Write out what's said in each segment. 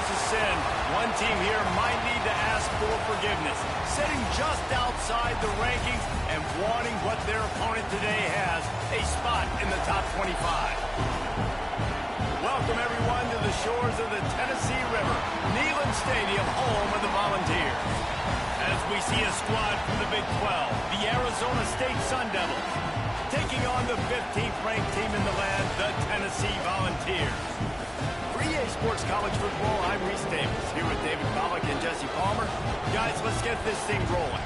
is a sin, one team here might need to ask for forgiveness. Sitting just outside the rankings and wanting what their opponent today has, a spot in the top 25. Welcome, everyone, to the shores of the Tennessee River, Neyland Stadium, home of the Volunteers. As we see a squad from the Big 12, the Arizona State Sun Devils, taking on the 15th ranked team in the land, the Tennessee Volunteers. For EA Sports College Football, I'm Reese Davis, here with David Pollack and Jesse Palmer. Guys, let's get this thing rolling.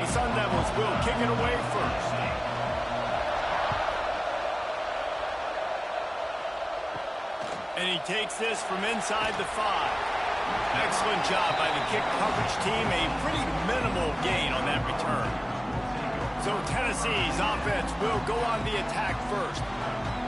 The Sun Devils will kick it away first. And he takes this from inside the 5. Excellent job by the kick coverage team. A pretty minimal gain on that return. So Tennessee's offense will go on the attack first.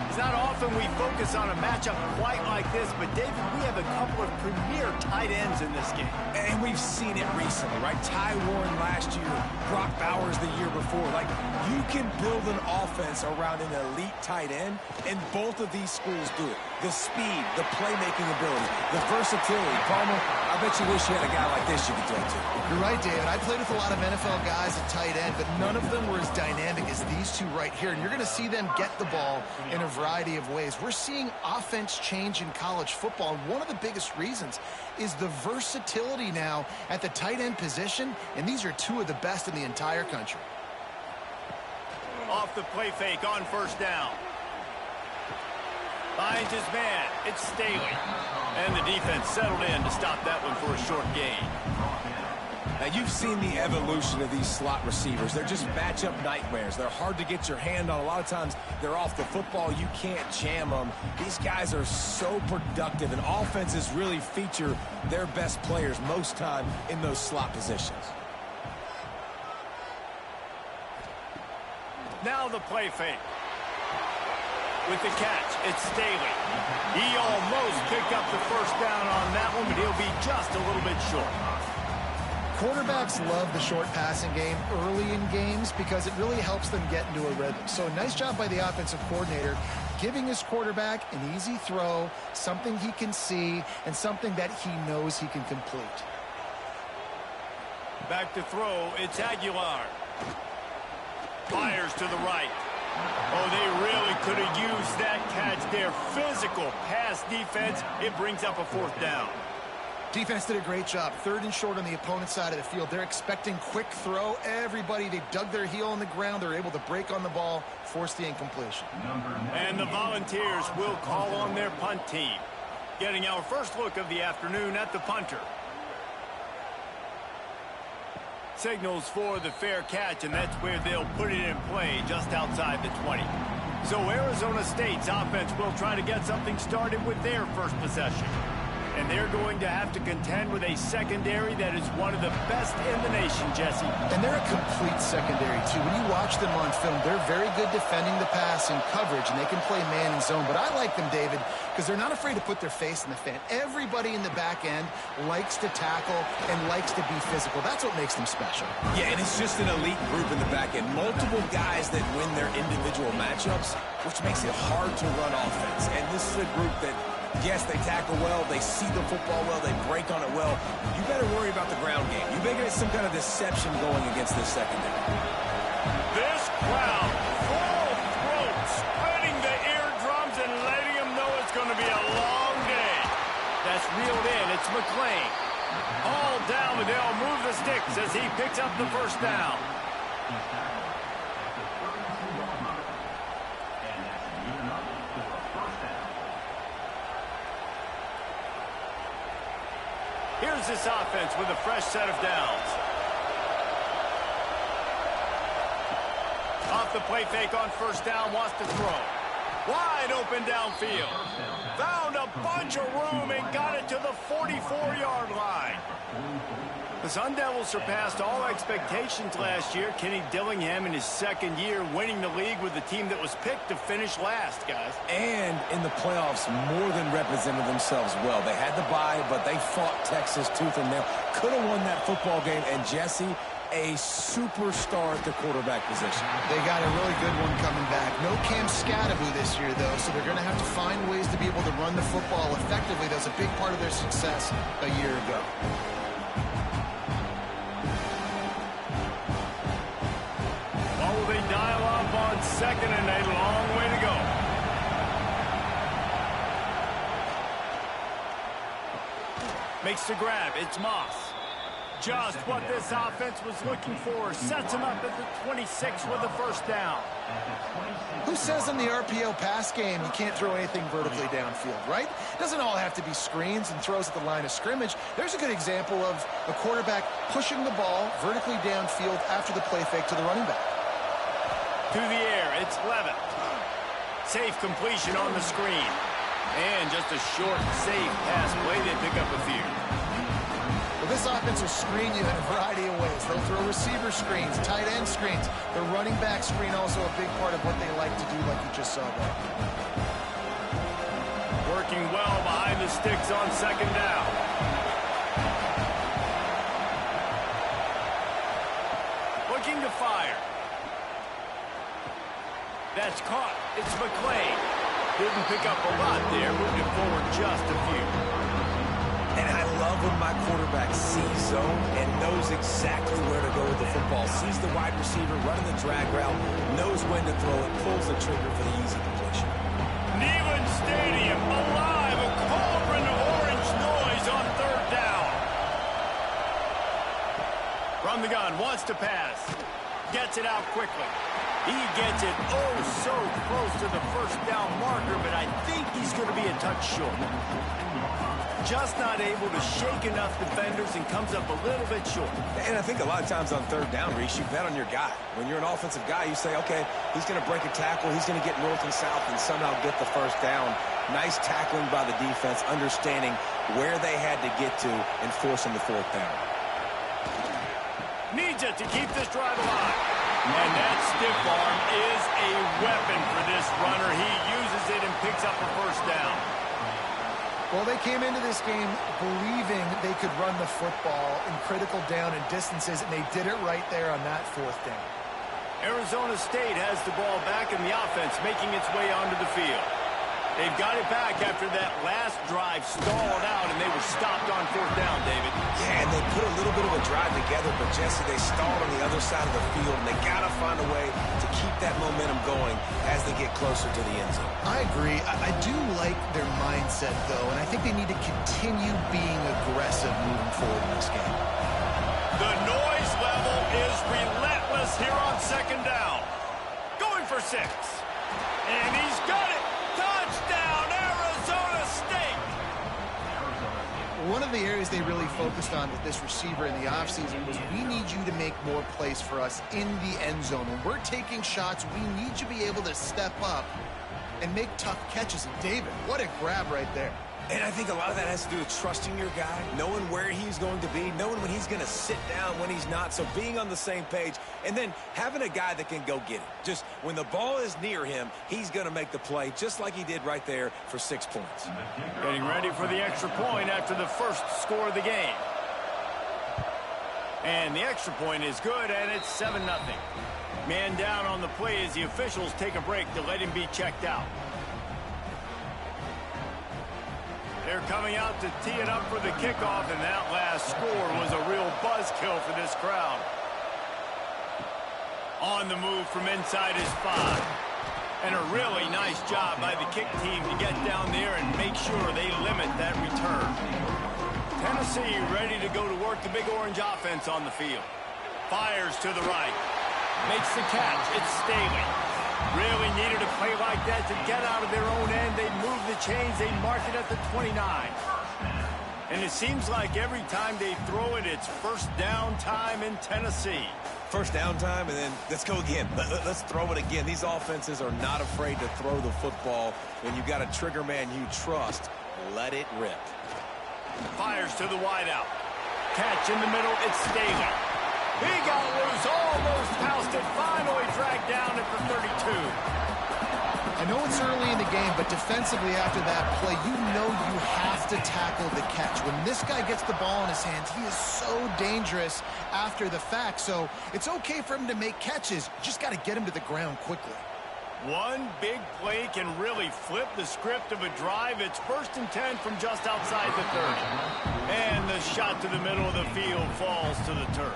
It's not often we focus on a matchup quite like this, but David, we have a couple of premier tight ends in this game. And we've seen it recently, right? Ty Warren last year, Brock Bowers the year before. Like, you can build an offense around an elite tight end, and both of these schools do it. The speed, the playmaking ability, the versatility. Palmer, I bet you wish you had a guy like this you could throw to. You're right, David. I played with a lot of NFL guys at tight end, but none of them were as dynamic as these two right here. And you're going to see them get the ball in a variety of ways. We're seeing offense change in college football, and one of the biggest reasons is the versatility now at the tight end position, and these are two of the best in the entire country. Off the play fake on first down. Finds his man. It's Staley. And the defense settled in to stop that one for a short gain. Now, you've seen the evolution of these slot receivers. They're just matchup nightmares. They're hard to get your hand on. A lot of times, they're off the football. You can't jam them. These guys are so productive, and offenses really feature their best players most time in those slot positions. Now the play fake. With the catch, it's Staley. He almost picked up the first down on that one, but he'll be just a little bit short. Quarterbacks love the short passing game early in games because it really helps them get into a rhythm. So nice job by the offensive coordinator giving his quarterback an easy throw, something he can see, and something that he knows he can complete. Back to throw, it's Aguilar. Fires to the right. Oh, they really could have used that catch there. Physical pass defense. It brings up a fourth down. Defense did a great job. 3rd and short on the opponent's side of the field. They're expecting quick throw. Everybody, they dug their heel on the ground. They're able to break on the ball, force the incompletion. And the Volunteers will call on their punt team. Getting our first look of the afternoon at the punter. Signals for the fair catch, and that's where they'll put it in play, just outside the 20. So Arizona State's offense will try to get something started with their first possession. And they're going to have to contend with a secondary that is one of the best in the nation, Jesse. And they're a complete secondary, too. When you watch them on film, they're very good defending the pass and coverage, and they can play man and zone. But I like them, David, because they're not afraid to put their face in the fan. Everybody in the back end likes to tackle and likes to be physical. That's what makes them special. Yeah, and it's just an elite group in the back end. Multiple guys that win their individual matchups, which makes it hard to run offense. And this is a group that, yes, they tackle well, they see the football well, they break on it well. You better worry about the ground game. You better get some kind of deception going against this secondary. This crowd, full throat, spreading the eardrums and letting them know it's going to be a long day. That's reeled in. It's McClain. All down, but they'll move the sticks as he picks up the first down. Here's this offense with a fresh set of downs. Off the play fake on first down, wants to throw. Wide open downfield. Found a bunch of room and got it to the 44-yard line. The Sun Devils surpassed all expectations last year. Kenny Dillingham in his second year winning the league with the team that was picked to finish last, guys. And in the playoffs, more than represented themselves well. They had the bye, but they fought Texas tooth and nail. Could have won that football game. And Jesse, a superstar at the quarterback position. They got a really good one coming back. No Cam Scadaboo this year, though, so they're going to have to find ways to be able to run the football effectively. That was a big part of their success a year ago. They dial up on second and a long way to go. Makes the grab. It's Moss. Just what this offense was looking for. Sets him up at the 26 with the first down. Who says in the RPO pass game you can't throw anything vertically downfield, right? It doesn't all have to be screens and throws at the line of scrimmage. There's a good example of a quarterback pushing the ball vertically downfield after the play fake to the running back. To the air, it's Levitt. Safe completion on the screen. And just a short, safe pass play. They pick up a few. Well, this offense will screen you in a variety of ways. They'll throw receiver screens, tight end screens. The running back screen also a big part of what they like to do, like you just saw there. Working well behind the sticks on second down. Looking to fire. That's caught. It's McClain. Didn't pick up a lot there. Moved it forward just a few. And I love when my quarterback sees zone and knows exactly where to go with the football. Sees the wide receiver running the drag route, knows when to throw it, pulls the trigger for the easy completion. Neyland Stadium alive. A cauldron of orange noise on third down. From the gun, wants to pass. Gets it out quickly. He gets it so close to the first down marker, but I think he's going to be a touch short. Just not able to shake enough defenders and comes up a little bit short. And I think a lot of times on third down, Reese, you bet on your guy. When you're an offensive guy, you say, okay, he's going to break a tackle, he's going to get north and south and somehow get the first down. Nice tackling by the defense, understanding where they had to get to and forcing the fourth down. Needs it to keep this drive alive. And that stiff arm is a weapon for this runner. He uses it and picks up a first down. Well, they came into this game believing they could run the football in critical down and distances, and they did it right there on that fourth down. Arizona State has the ball back in the offense, making its way onto the field. They've got it back after that last drive stalled out, and they were stopped on fourth down, David. Yeah, and they put a little bit of a drive together, but, Jesse, they stalled on the other side of the field, and they got to find a way to keep that momentum going as they get closer to the end zone. I agree. I do like their mindset, though, and I think they need to continue being aggressive moving forward in this game. The noise level is relentless here on second down. Going for 6. And he's got it. Touchdown, Arizona State! One of the areas they really focused on with this receiver in the offseason was we need you to make more plays for us in the end zone. When we're taking shots, we need you to be able to step up and make tough catches. And David, what a grab right there. And I think a lot of that has to do with trusting your guy, knowing where he's going to be, knowing when he's going to sit down, when he's not, so being on the same page, and then having a guy that can go get it. Just when the ball is near him, he's going to make the play, just like he did right there for 6 points. Getting ready for the extra point after the first score of the game. And the extra point is good, and it's 7-0. Man down on the play as the officials take a break to let him be checked out. They're coming out to tee it up for the kickoff, and that last score was a real buzzkill for this crowd. On the move from inside his 5. And a really nice job by the kick team to get down there and make sure they limit that return. Tennessee ready to go to work the Big Orange offense on the field. Fires to the right. Makes the catch. It's Staley. Really needed a play like that to get out of their own end. They move the chains. They mark it at the 29. And it seems like every time they throw it, it's first down time in Tennessee. First down time, and then let's go again. Let's throw it again. These offenses are not afraid to throw the football. When you've got a trigger man you trust, let it rip. Fires to the wideout. catch in the middle. It's Staley. He got loose, almost housed it, finally dragged down at the 32. I know it's early in the game, but defensively after that play, you know you have to tackle the catch. When this guy gets the ball in his hands, he is so dangerous after the fact. So it's okay for him to make catches. You just got to get him to the ground quickly. One big play can really flip the script of a drive. It's 1st and 10 from just outside the 30. And the shot to the middle of the field falls to the turf.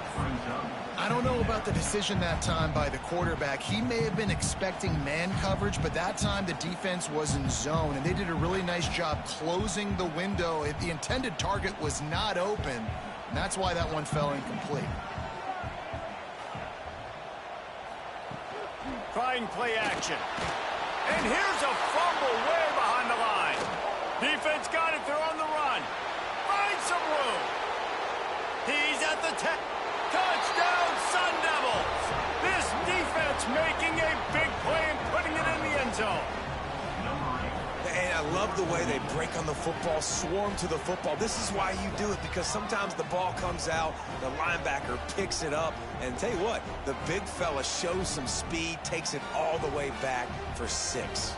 I don't know about the decision that time by the quarterback. He may have been expecting man coverage, but that time the defense was in zone, and they did a really nice job closing the window. The intended target was not open, and that's why that one fell incomplete. Trying play action. And here's a fumble way behind the line. Defense got it. They're on the run. Find some room. He's at the 10. Touchdown, Sun Devils. This defense making a big play and putting it in the end zone. And I love the way they break on the football, swarm to the football. This is why you do it, because sometimes the ball comes out, the linebacker picks it up, and tell you what, the big fella shows some speed, takes it all the way back for 6.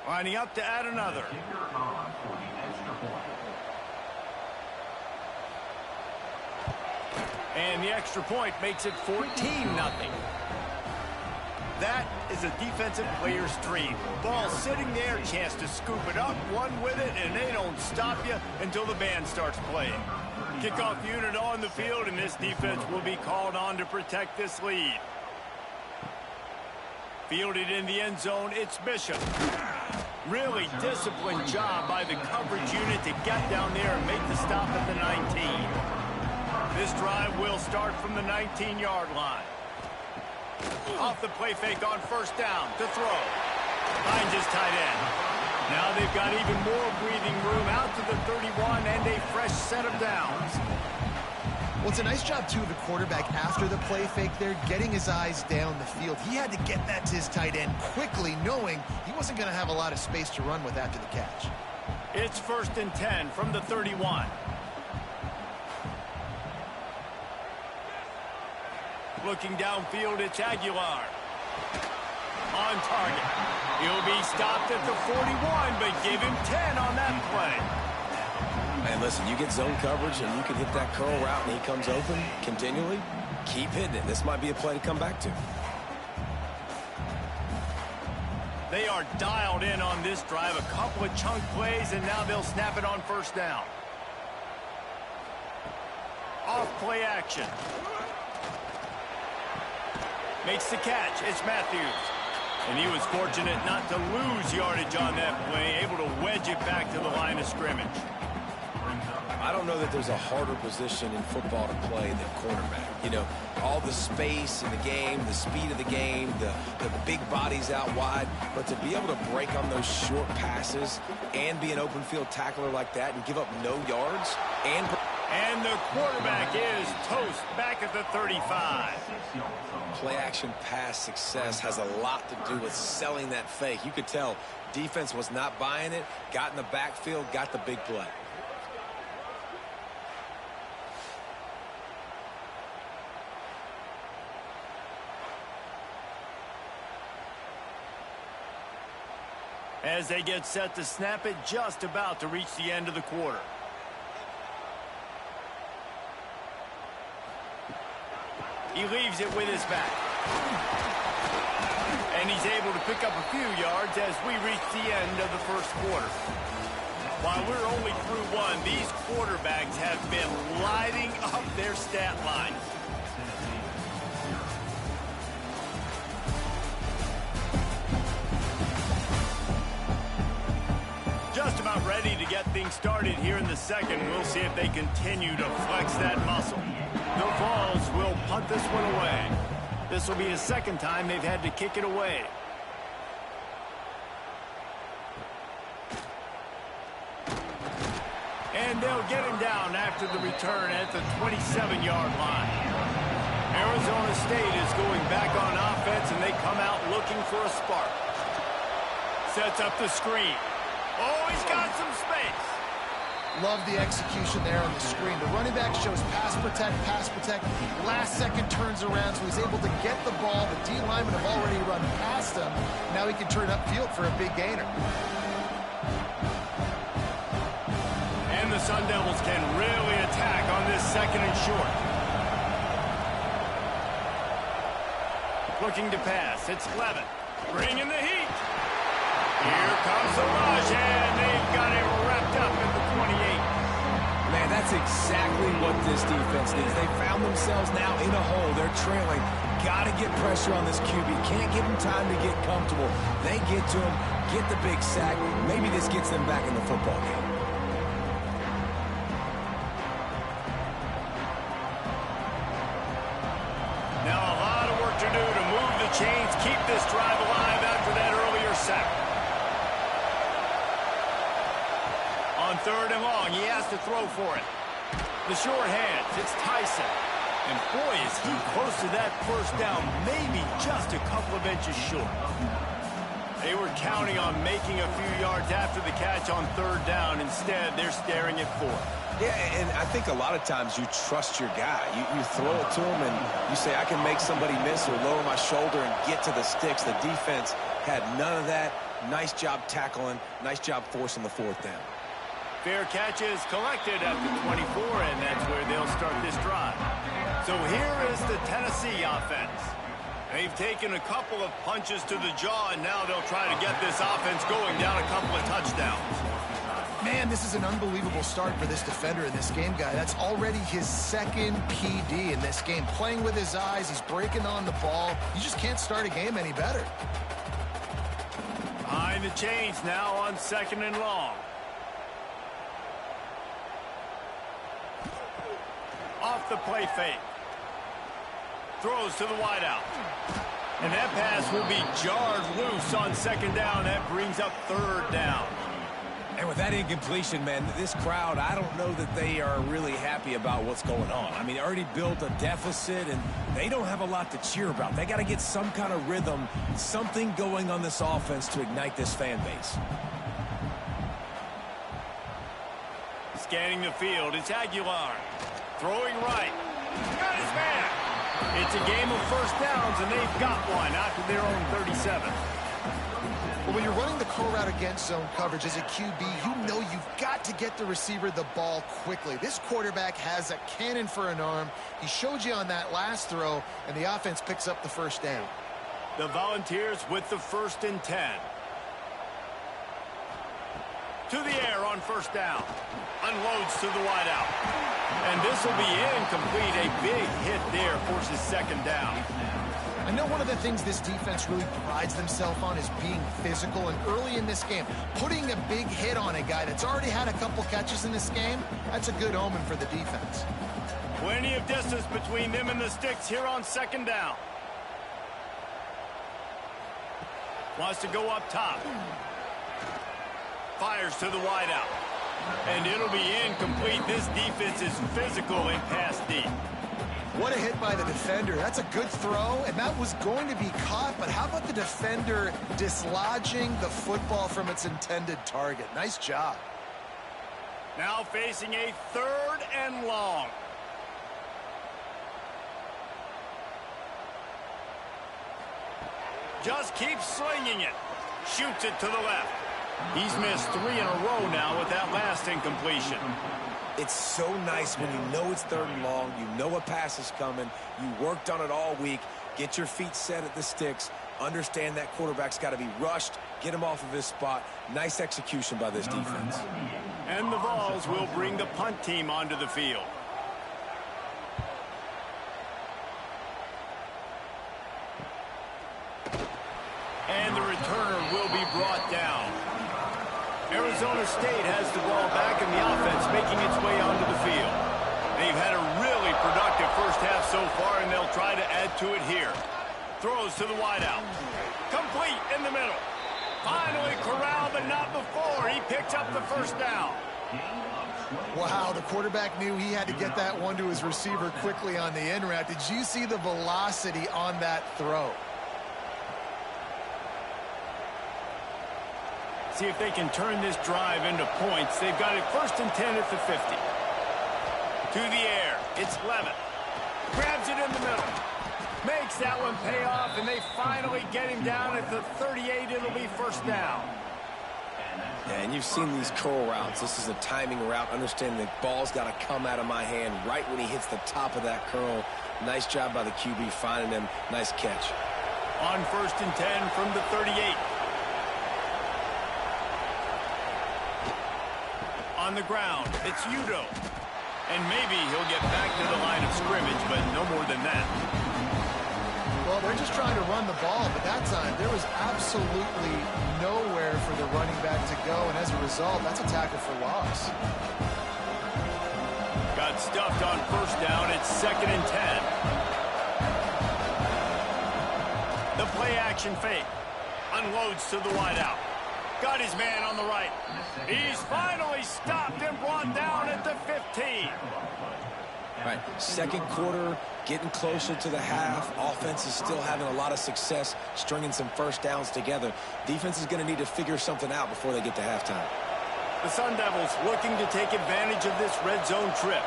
Lining up to add another. And the extra point makes it 14-0. That is a defensive player's dream. Ball sitting there, chance to scoop it up, run with it, and they don't stop you until the band starts playing. Kickoff unit on the field, and this defense will be called on to protect this lead. Fielded in the end zone, it's Bishop. Really disciplined job by the coverage unit to get down there and make the stop at the 19. This drive will start from the 19-yard line. Off the play fake on 1st down to throw. Finds his tight end. Now they've got even more breathing room out to the 31 and a fresh set of downs. Well, it's a nice job, too, of the quarterback after the play fake there, getting his eyes down the field. He had to get that to his tight end quickly, knowing he wasn't going to have a lot of space to run with after the catch. It's 1st and 10 from the 31. Looking downfield, it's Aguilar. On target. He'll be stopped at the 41, but give him 10 on that play. And listen, you get zone coverage and you can hit that curl route and he comes open continually, keep hitting it. This might be a play to come back to. They are dialed in on this drive. A couple of chunk plays, and now they'll snap it on 1st down. Off play action. Makes the catch. It's Matthews. And he was fortunate not to lose yardage on that play, able to wedge it back to the line of scrimmage. I don't know that there's a harder position in football to play than quarterback. You know, all the space in the game, the speed of the game, the big bodies out wide. But to be able to break on those short passes and be an open field tackler like that and give up no yards and... And the quarterback is toast back at the 35. Play action pass success has a lot to do with selling that fake. You could tell defense was not buying it, got in the backfield, got the big play. As they get set to snap it, just about to reach the end of the quarter. He leaves it with his back. And he's able to pick up a few yards as we reach the end of the 1st quarter. While we're only through one, these quarterbacks have been lighting up their stat line. Just about ready to get things started here in the 2nd. We'll see if they continue to flex that muscle. The Vols will punt this one away. This will be the 2nd time they've had to kick it away. And And they'll get him down after the return at the 27-yard line. Arizona State is going back on offense, and they come out looking for a spark. Sets up the screen. Oh, he's got some space. Love the execution there on the screen. The running back shows pass protect, pass protect. Last second turns around, so he's able to get the ball. The D linemen have already run past him. Now he can turn upfield for a big gainer. And the Sun Devils can really attack on this second and short. Looking to pass. It's Levin. Bringing the heat. Here comes the rush, and they've got him wrapped up at the 28. Man, that's exactly what this defense needs. They found themselves now in a hole. They're trailing. Got to get pressure on this QB. Can't give him time to get comfortable. They get to him, get the big sack. Maybe this gets them back in the football game. Now a lot of work to do to move the chains, keep this drive alive after that earlier sack. On third and long, he has to throw for it. The short hands, it's Tyson. And boy, is he close to that first down, maybe just a couple of inches short. They were counting on making a few yards after the catch on third down. Instead, they're staring at fourth. Yeah, and I think a lot of times you trust your guy. You throw it to him, and you say, I can make somebody miss or lower my shoulder and get to the sticks. The defense had none of that. Nice job tackling. Nice job forcing the fourth down. Fair catch is collected at the 24, and that's where they'll start this drive. So here is the Tennessee offense. They've taken a couple of punches to the jaw, and now they'll try to get this offense going down a couple of touchdowns. Man, this is an unbelievable start for this defender in this game, guy. That's already his second PD in this game. Playing with his eyes, he's breaking on the ball. You just can't start a game any better. Behind the chains now on second and long. Off the play fake. Throws to the wideout. And that pass will be jarred loose on second down. That brings up third down. And with that incompletion, man, this crowd, I don't know that they are really happy about what's going on. I mean, they already built a deficit, and they don't have a lot to cheer about. They got to get some kind of rhythm, something going on this offense to ignite this fan base. Scanning the field, it's Aguilar. Throwing right. Got his man. It's a game of first downs, and they've got one after their own 37. Well, when you're running the curl route against zone coverage as a QB, you know you've got to get the receiver the ball quickly. This quarterback has a cannon for an arm. He showed you on that last throw, and the offense picks up the first down. The Volunteers with the 1st and 10. To the air on first down. Unloads to the wideout. And this will be incomplete. A big hit there forces second down. I know one of the things this defense really prides themselves on is being physical, and early in this game, putting a big hit on a guy that's already had a couple catches in this game, that's a good omen for the defense. Plenty of distance between them and the sticks here on second down. Wants to go up top. Fires to the wideout. And it'll be incomplete. This defense is physical and pass deep. What a hit by the defender. That's a good throw, and that was going to be caught, but how about the defender dislodging the football from its intended target? Nice job. Now facing a 3rd and long. Just keeps slinging it. Shoots it to the left. He's missed 3 in a row now with that last incompletion. It's so nice when you know it's 3rd and long, you know a pass is coming, you worked on it all week, get your feet set at the sticks, understand that quarterback's got to be rushed, get him off of his spot. Nice execution by this defense. And the Vols will bring the punt team onto the field. And the returner will be brought down. Arizona State has the ball back in the offense, making its way onto the field. They've had a really productive first half so far, and they'll try to add to it here. Throws to the wideout. Complete in the middle. Finally corralled, but not before. He picks up the first down. Wow, the quarterback knew he had to get that one to his receiver quickly on the in route. Did you see the velocity on that throw? See if they can turn this drive into points. They've got it 1st and 10 at the 50. To the air. It's Levitt. Grabs it in the middle. Makes that one pay off, and they finally get him down at the 38. It'll be 1st down. Yeah, and you've seen these curl routes. This is a timing route. Understand the ball's got to come out of my hand right when he hits the top of that curl. Nice job by the QB finding him. Nice catch. On 1st and 10 from the 38. On the ground, it's Udo. And maybe he'll get back to the line of scrimmage, but no more than that. Well, they're just trying to run the ball, but that time there was absolutely nowhere for the running back to go, and as a result, that's a tackle for loss. Got stuffed on 1st down. It's 2nd and 10. The play-action fake. Unloads to the wideout. Got his man on the right. He's finally stopped and brought down at the 15. Right, 2nd quarter, getting closer to the half. Offense is still having a lot of success stringing some 1st downs together. Defense is going to need to figure something out before they get to halftime. The Sun Devils looking to take advantage of this red zone trip.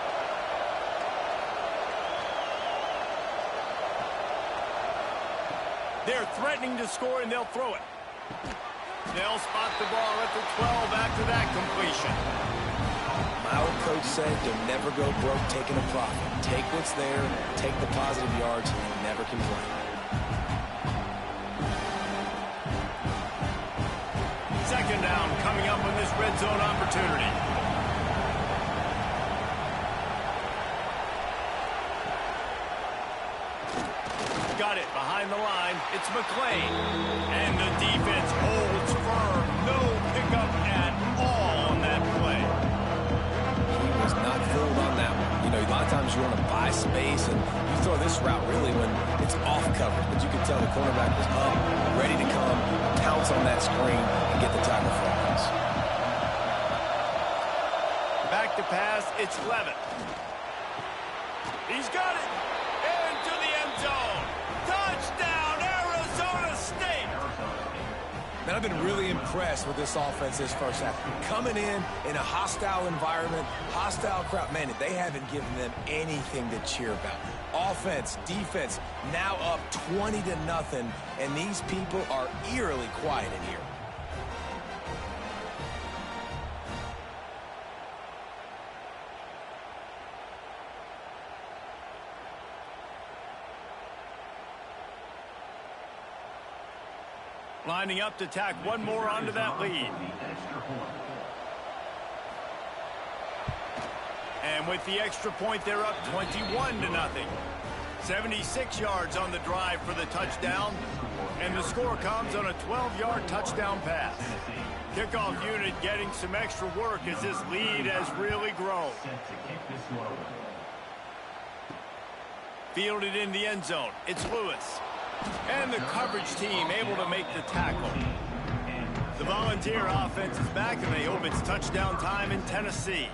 They're threatening to score, and they'll throw it. They'll spot the ball at the 12 after that completion. My old coach said you'll never go broke taking a profit. Take what's there, take the positive yards, and never complain. 2nd down coming up on this red zone opportunity. Got it behind the line. It's McLean. And the defense holds firm. No pickup at all on that play. He was not fooled on that one. You know, a lot of times you want to buy space, and you throw this route really when it's off cover. But you can tell the cornerback was up, ready to come, pounce on that screen, and get the tackle for offense. Back to pass. It's Levitt. He's got it. Into the end zone. Touchdown, Arizona State! Man, I've been really impressed with this offense this 1st half. Coming in a hostile environment, hostile crowd. Man, they haven't given them anything to cheer about. Offense, defense, now up 20-0, and these people are eerily quiet in here. Lining up to tack one more onto that lead. And with the extra point, they're up 21-0. 76 yards on the drive for the touchdown. And the score comes on a 12-yard touchdown pass. Kickoff unit getting some extra work as this lead has really grown. Fielded in the end zone. It's Lewis. And the coverage team able to make the tackle. The Volunteer offense is back, and they hope it's touchdown time in Tennessee.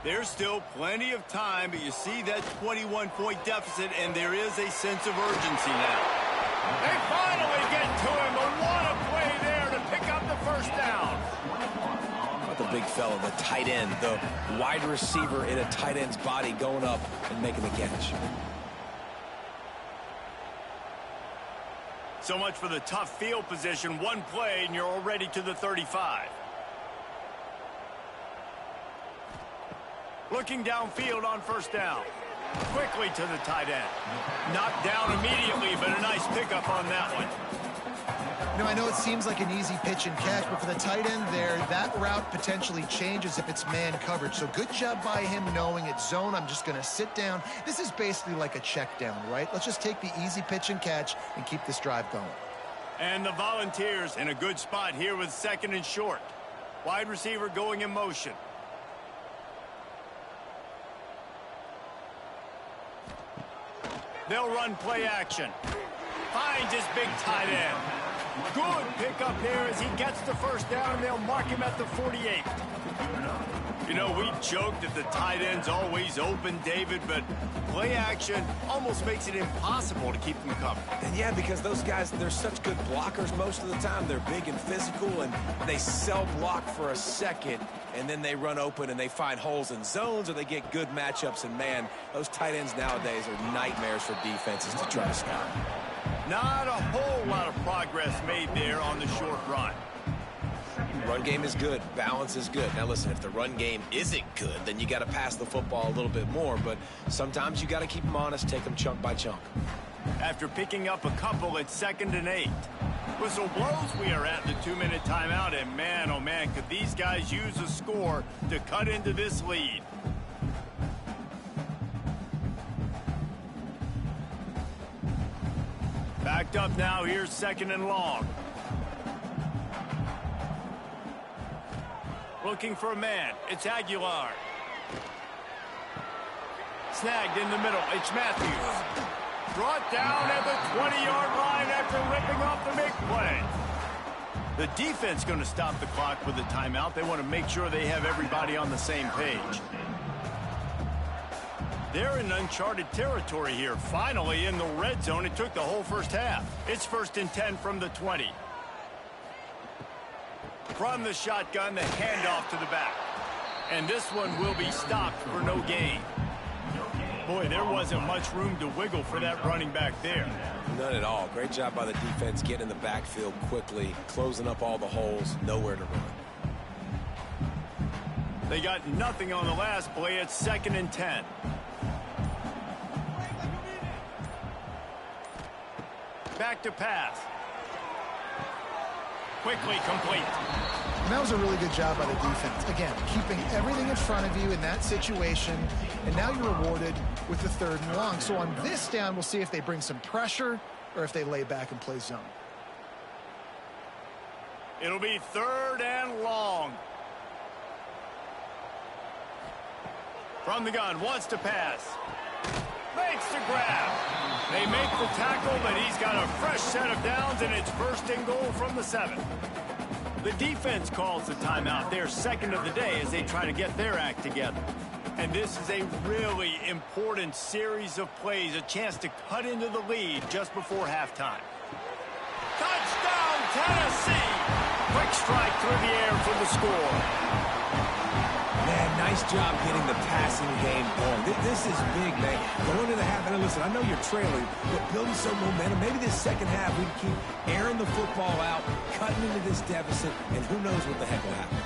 There's still plenty of time, but you see that 21-point deficit, and there is a sense of urgency now. They finally get to him, but what a play there to pick up the 1st down. About the big fella, the tight end, the wide receiver in a tight end's body going up and making the catch. So much for the tough field position. One play, and you're already to the 35. Looking downfield on 1st down. Quickly to the tight end. Knocked down immediately, but a nice pickup on that one. You know, I know it seems like an easy pitch and catch, but for the tight end there, that route potentially changes if it's man coverage. So good job by him knowing it's zone. I'm just going to sit down. This is basically like a check down, right? Let's just take the easy pitch and catch and keep this drive going. And the Volunteers in a good spot here with 2nd and short. Wide receiver going in motion. They'll run play action. Finds his big tight end. Good pickup here as he gets the first down, and they'll mark him at the 48. You know, we joked that the tight end's always open, David, but play action almost makes it impossible to keep them covered. And yeah, because those guys, they're such good blockers most of the time. They're big and physical, and they cell block for a second, and then they run open and they find holes in zones, or they get good matchups. And, man, those tight ends nowadays are nightmares for defenses to try to stop. Not a whole lot of progress made there on the short run. Run game is good. Balance is good. Now, listen, if the run game isn't good, then you got to pass the football a little bit more. But sometimes you got to keep them honest, take them chunk by chunk. After picking up a couple, it's 2nd and 8. Whistle blows, we are at the 2-minute timeout. And, man, oh, man, could these guys use a score to cut into this lead. Backed up now. Here's 2nd and long. Looking for a man. It's Aguilar. Snagged in the middle. It's Matthews. Brought down at the 20-yard line after ripping off the big play. The defense going to stop the clock with a timeout. They want to make sure they have everybody on the same page. They're in uncharted territory here. Finally in the red zone. It took the whole first half. It's 1st and 10 from the 20. From the shotgun, the handoff to the back. And this one will be stopped for no gain. Boy, there wasn't much room to wiggle for that running back there. None at all. Great job by the defense getting in the backfield quickly, closing up all the holes, nowhere to run. They got nothing on the last play. It's 2nd and 10. Back to pass. Quickly complete. And that was a really good job by the defense. Again, keeping everything in front of you in that situation, and now you're rewarded with the 3rd and long. So on this down, we'll see if they bring some pressure or if they lay back and play zone. It'll be 3rd and long. From the gun, wants to pass. Makes the grab. They make the tackle, but he's got a fresh set of downs, and it's 1st and goal from the 7. The defense calls the timeout. They're 2nd of the day as they try to get their act together. And this is a really important series of plays, a chance to cut into the lead just before halftime. Touchdown, Tennessee! Quick strike through the air for the score. Man, nice job getting the passing game going. This is big, man. Going into the half, and listen, I know you're trailing, but building some momentum. Maybe this second half we can keep airing the football out, cutting into this deficit, and who knows what the heck will happen.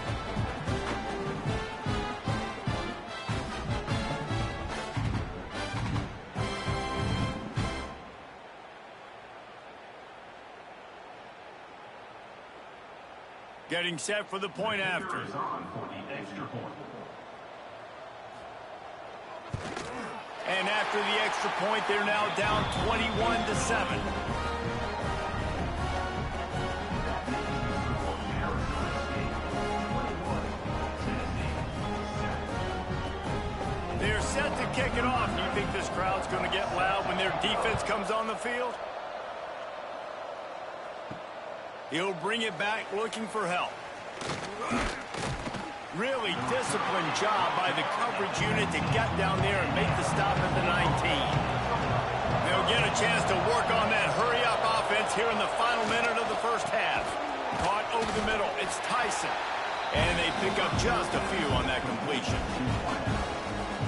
Getting set for the point after. And after the extra point, they're now down 21-7. They're set to kick it off. Do you think this crowd's going to get loud when their defense comes on the field? He'll bring it back looking for help. Really disciplined job by the coverage unit to get down there and make the stop at the 19. They'll get a chance to work on that hurry-up offense here in the final minute of the first half. Caught over the middle. It's Tyson. And they pick up just a few on that completion.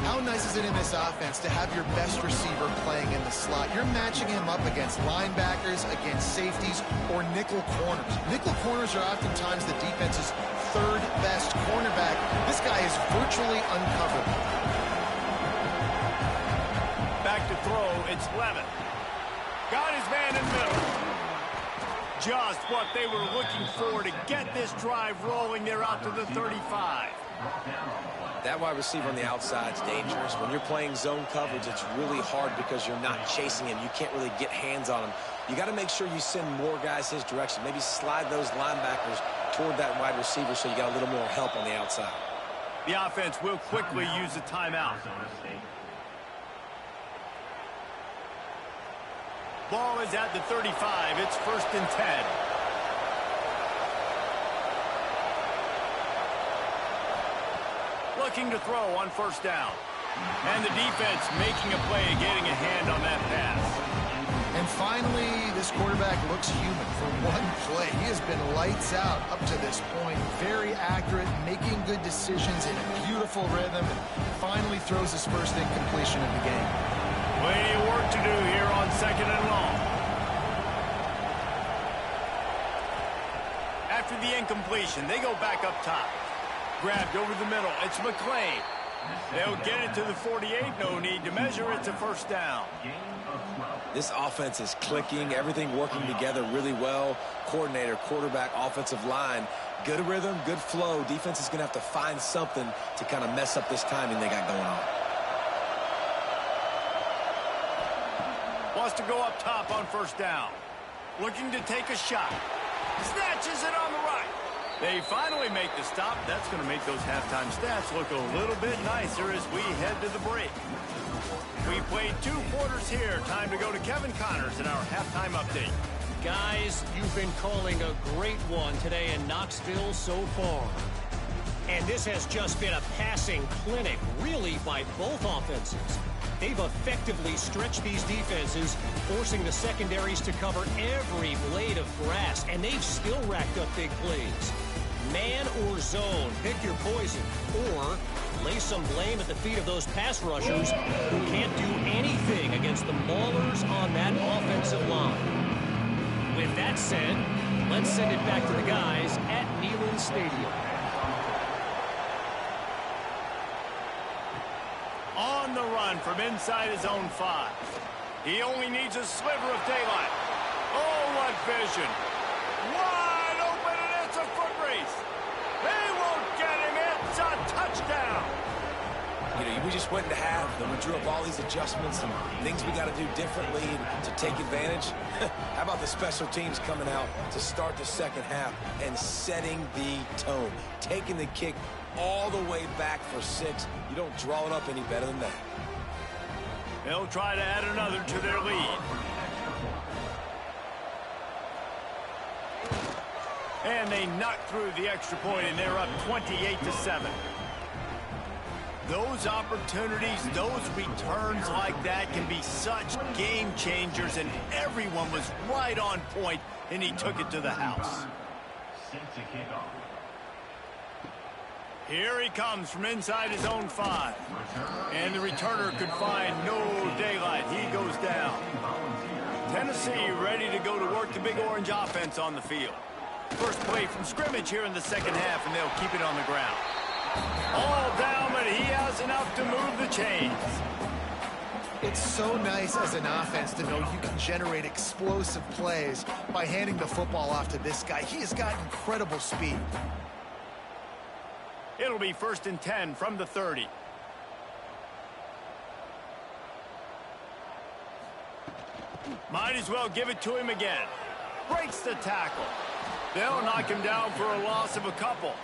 How nice is it in this offense to have your best receiver playing in the slot? You're matching him up against linebackers, against safeties, or nickel corners. Nickel corners are oftentimes the defense's 3rd best cornerback. This guy is virtually uncoverable. Back to throw, it's Levin. Got his man in the middle. Just what they were looking for to get this drive rolling. They're out to the 35. That wide receiver on the outside is dangerous. When you're playing zone coverage, it's really hard because you're not chasing him. You can't really get hands on him. You got to make sure you send more guys his direction. Maybe slide those linebackers toward that wide receiver so you got a little more help on the outside. The offense will quickly use a timeout. Ball is at the 35. It's 1st and 10. looking to throw on first down. And the defense making a play, getting a hand on that pass. And finally, this quarterback looks human for one play. He has been lights out up to this point. Very accurate, making good decisions in a beautiful rhythm. And finally throws his first incompletion of the game. Plenty of work to do here on second and long. After the incompletion, they go back up top. Grabbed over the middle. It's McClain. They'll get it to the 48. No need to measure. It's a first down. This offense is clicking. Everything working together really well. Coordinator, quarterback, offensive line. Good rhythm, good flow. Defense is going to have to find something to kind of mess up this timing they got going on. Wants to go up top on first down. Looking to take a shot. Snatches it on the right. They finally make the stop. That's going to make those halftime stats look a little bit nicer as we head to the break. We played 2 quarters here. Time to go to Kevin Connors in our halftime update. Guys, you've been calling a great one today in Knoxville so far. And this has just been a passing clinic, really, by both offenses. They've effectively stretched these defenses, forcing the secondaries to cover every blade of grass, and they've still racked up big plays. Man or zone, pick your poison, or lay some blame at the feet of those pass rushers who can't do anything against the maulers on that offensive line. With that said, let's send it back to the guys at Neyland Stadium. On the run from inside his own 5. He only needs a sliver of daylight. Oh, what vision. Wide open, and it's a foot race. They won't get him. It's a touchdown. You know, we just went into half, then we drew up all these adjustments and things we got to do differently to take advantage. How about the special teams coming out to start the second half and setting the tone, taking the kick all the way back for 6. You don't draw it up any better than that. They'll try to add another to their lead. And they knock through the extra point, and they're up 28-7. Those opportunities, those returns like that can be such game changers, and everyone was right on point, and he took it to the house. Here he comes from inside his own 5. And the returner could find no daylight. He goes down. Tennessee ready to go to work the Big Orange offense on the field. First play from scrimmage here in the second half, and they'll keep it on the ground. All down, but he has enough to move the chains. It's so nice as an offense to know you can generate explosive plays by handing the football off to this guy. He has got incredible speed. It'll be 1st and 10 from the 30. Might as well give it to him again. Breaks the tackle. They'll knock him down for a loss of a couple.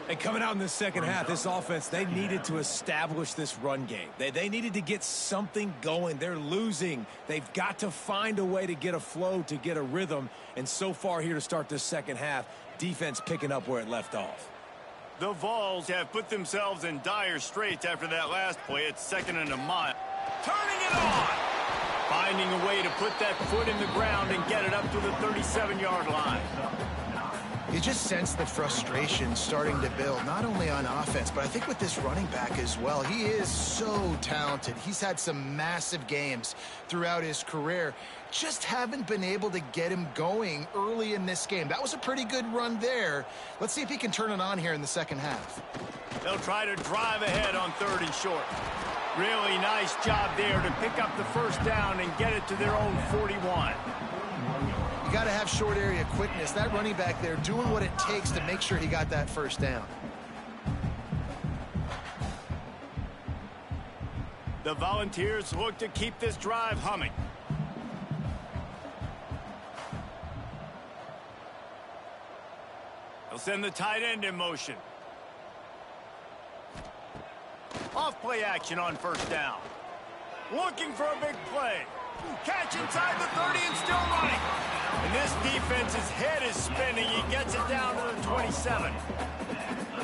And coming out in the second half, this offense, they needed to establish this run game. They needed to get something going. They're losing. They've got to find a way to get a flow, to get a rhythm. And so far here to start this second half, defense picking up where it left off. The Vols have put themselves in dire straits after that last play. It's 2nd and a mile. Turning it on. Finding a way to put that foot in the ground and get it up to the 37-yard line. You just sense the frustration starting to build, not only on offense, but I think with this running back as well. He is so talented. He's had some massive games throughout his career. Just haven't been able to get him going early in this game. That was a pretty good run there. Let's see if he can turn it on here in the second half. They'll try to drive ahead on 3rd and short. Really nice job there to pick up the first down and get it to their own 41. You got to have short area quickness. That running back there doing what it takes to make sure he got that first down. The Volunteers look to keep this drive humming. They'll send the tight end in motion. Off play action on first down. Looking for a big play. Catch inside the 30 and still running. And this defense's head is spinning. He gets it down to the 27.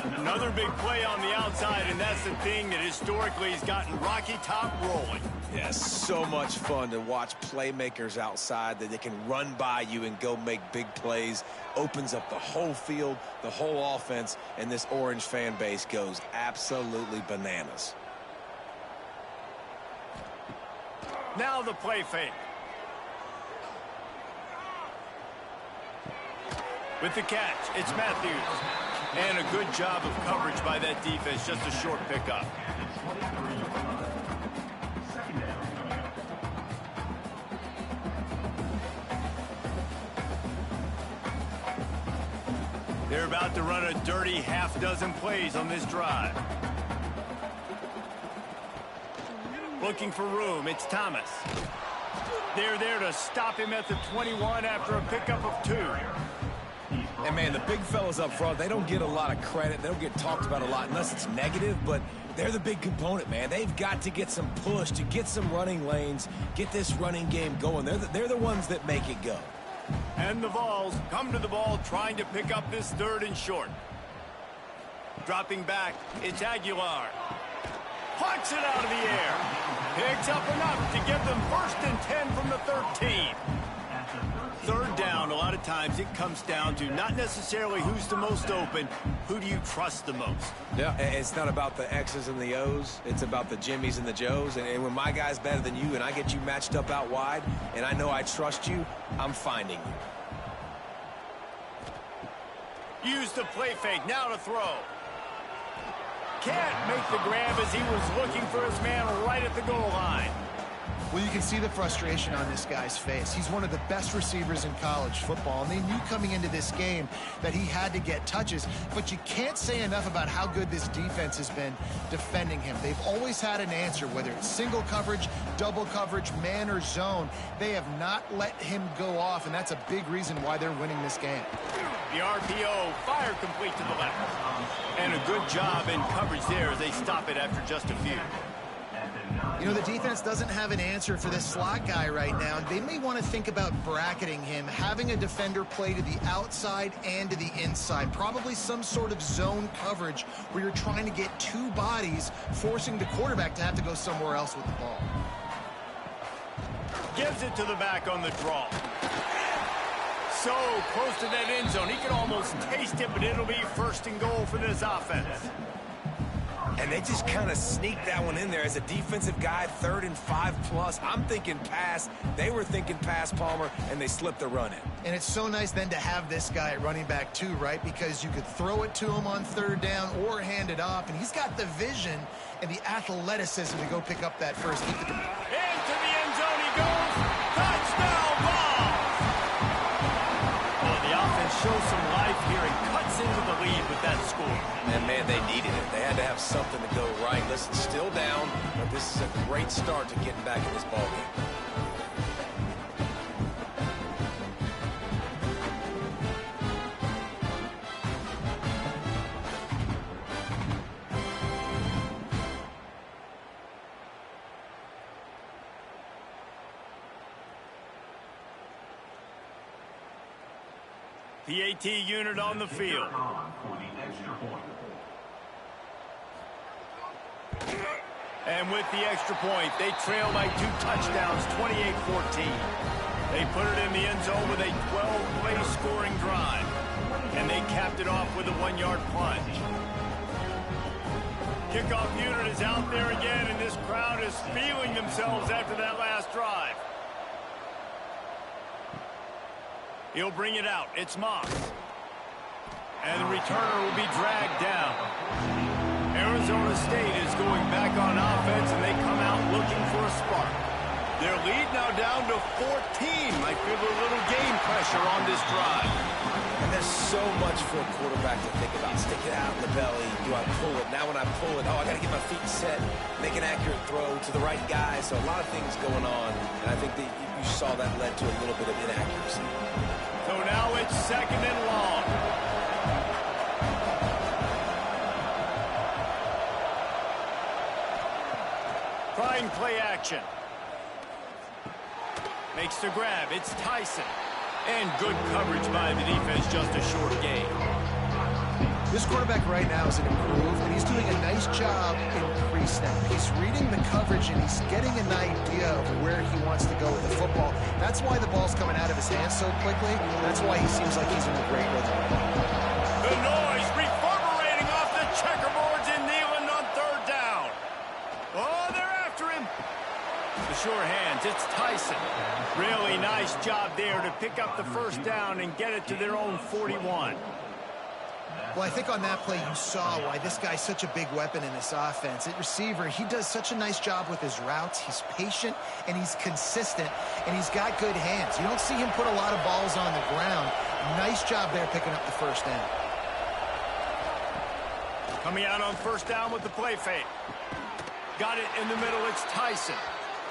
Another big play on the outside, and that's the thing that historically has gotten Rocky Top rolling. Yes, so much fun to watch playmakers outside that they can run by you and go make big plays. Opens up the whole field, the whole offense, and this Orange fan base goes absolutely bananas. Now the play fake. With the catch, it's Matthews. And a good job of coverage by that defense, just a short pickup. They're about to run a dirty half-dozen plays on this drive. Looking for room, it's Thomas. They're there to stop him at the 21 after a pickup of 2. And, man, the big fellas up front, they don't get a lot of credit. They don't get talked about a lot unless it's negative, but they're the big component, man. They've got to get some push, to get some running lanes, get this running game going. They're the ones that make it go. And the Vols come to the ball trying to pick up this 3rd and short. Dropping back, it's Aguilar. Punts it out of the air. Picks up enough to give them 1st and 10 from the 13. 3rd down, a lot of times it comes down to not necessarily who's the most open, who do you trust the most? Yeah, it's not about the X's and the O's. It's about the Jimmys and the Joes. And when my guy's better than you and I get you matched up out wide and I know I trust you, I'm finding you. Use the play fake, now to throw. Can't make the grab as he was looking for his man right at the goal line. Well, you can see the frustration on this guy's face. He's one of the best receivers in college football, and they knew coming into this game that he had to get touches, but you can't say enough about how good this defense has been defending him. They've always had an answer, whether it's single coverage, double coverage, man or zone. They have not let him go off, and that's a big reason why they're winning this game. The RPO, fire complete to the left. And a good job in coverage there as they stop it after just a few. You know, the defense doesn't have an answer for this slot guy right now. They may want to think about bracketing him, having a defender play to the outside and to the inside. Probably some sort of zone coverage where you're trying to get 2 bodies, forcing the quarterback to have to go somewhere else with the ball. Gives it to the back on the draw. So close to that end zone. He can almost taste it, but it'll be 1st and goal for this offense. And they just kind of sneaked that one in there as a defensive guy, 3rd and 5+. I'm thinking pass. They were thinking pass, Palmer, and they slipped the run in. And it's so nice then to have this guy at running back too, right? Because you could throw it to him on 3rd down or hand it off, and he's got the vision and the athleticism to go pick up that first. Into the end zone he goes. Touchdown ball! Well, the offense shows some life here and cuts into the lead with that score. And, man, they needed it. They had to have something to go right. Listen, still down, but this is a great start to getting back in this ballgame. PAT unit on the field. And with the extra point, they trail by 2 touchdowns, 28-14. They put it in the end zone with a 12-play scoring drive. And they capped it off with a 1-yard plunge. Kickoff unit is out there again, and this crowd is feeling themselves after that last drive. He'll bring it out. It's Moss. And the returner will be dragged down. Arizona State is going back on offense, and they come out looking for a spark. Their lead now down to 14. Might feel a little game pressure on this drive. And there's so much for a quarterback to think about. Stick it out in the belly. Do I pull it? Now when I pull it, I got to get my feet set, make an accurate throw to the right guy. So a lot of things going on, and I think that you saw that led to a little bit of inaccuracy. So now it's 2nd and long. Trying play action. Makes the grab. It's Tyson. And good coverage by the defense, just a short gain. This quarterback right now is an improved, and he's doing a nice job in pre-snap. He's reading the coverage, and he's getting an idea of where he wants to go with the football. That's why the ball's coming out of his hands so quickly. That's why he seems like he's in a great rhythm. The noise reverberating off the checkerboards in Neyland on third down. Oh, they're after him. The sure hands, it's Tyson. Really nice job there to pick up the first down and get it to their own 41. Well, I think on that play you saw why this guy's such a big weapon in this offense. At receiver, he does such a nice job with his routes. He's patient, and he's consistent, and he's got good hands. You don't see him put a lot of balls on the ground. Nice job there picking up the first down. Coming out on first down with the play fake. Got it in the middle, it's Tyson.